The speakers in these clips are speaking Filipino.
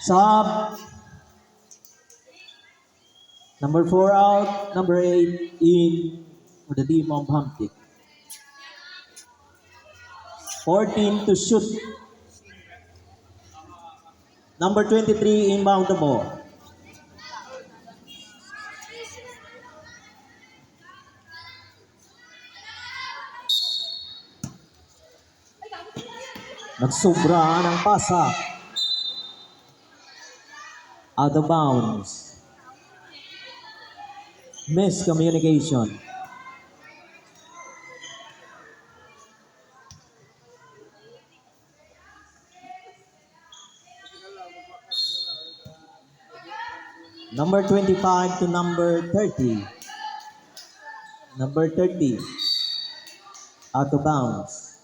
Sub. Number 4 out. Number 8 in for the team of Hamtik. 14 to shoot. Number 23 inbound the ball. Nagsobra ng pasa. Out of bounds. Miscommunication. Number 25 to number 30. Number 30. Out of bounds.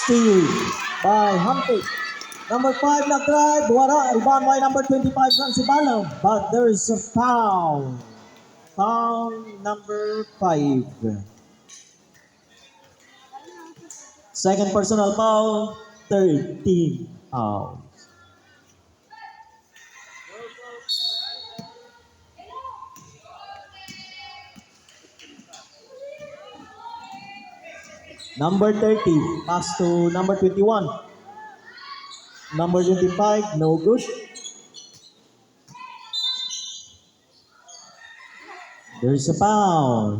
Steal by Hamtik. Number 5 nag-drive. Wala. Rebound by number 25 Francis Balong. But there's a foul. Foul number 5. Second personal foul. 13 fouls. Number 30, pass to number 21. Number 25, no good. There's a foul.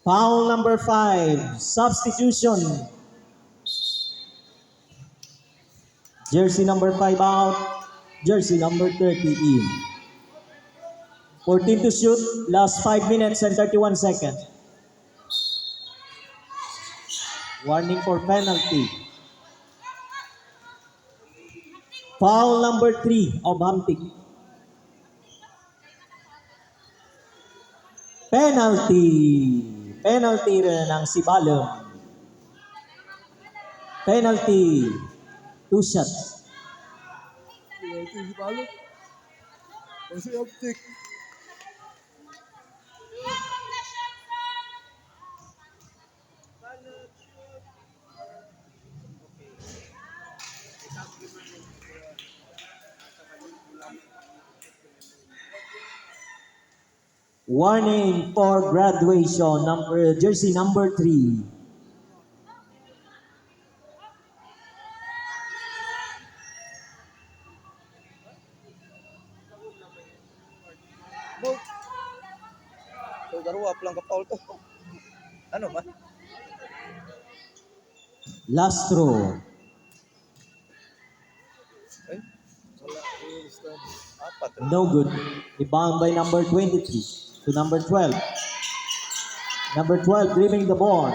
Foul number 5, substitution. Jersey number 5 out, jersey number 30 in. 14 to shoot, last 5 minutes and 31 seconds. Warning for penalty. Foul number 3 of Hamtik. Penalty. Penalty rin ng Sibalong. Penalty. 2 shots. Penalty Sibalong. Kasi Hamtik. Warning for graduation, jersey number 3. So, garuwa lang ka-foul to. Ano ba? Last throw. Ay, wala. Apat. No good. Rebound by number 23 to number 12. Number 12 dribbling the ball.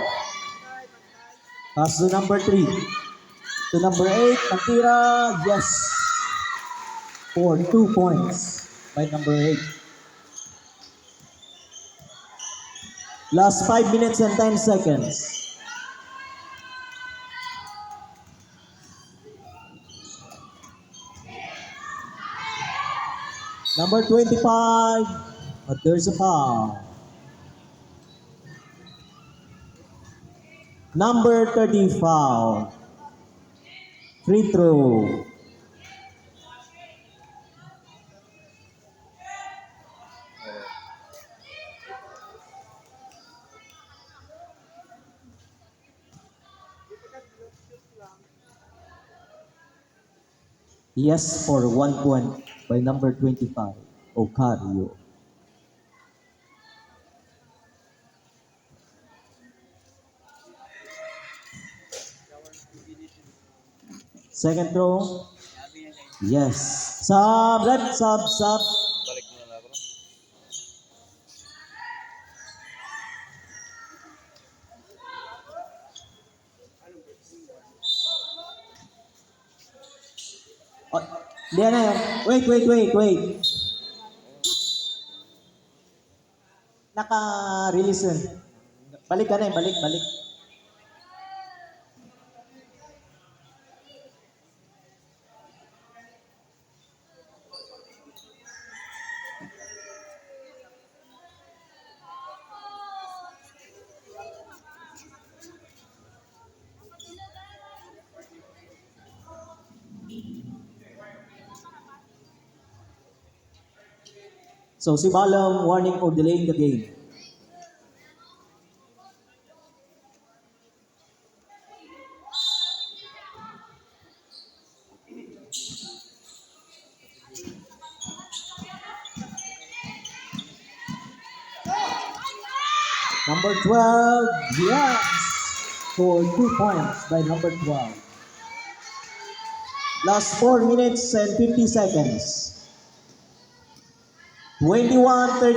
Pass to number 3. To number 8, Natira. Yes. For 2 points by number 8. Last 5 minutes and 10 seconds. Number 25, but there's a foul. Number 30 foul. Free throw. Yes for 1 point by number 25, Ocario. Second throw. Yes. Sub, left, sub. Balik mo na ako. Oh, diyan na yan. Wait. Naka-release yun. Balik ka na balik. So si Balam warning for delaying the game. Number 12, yes, for 2 points by number 12. Last 4 minutes and 50 seconds. 21-30.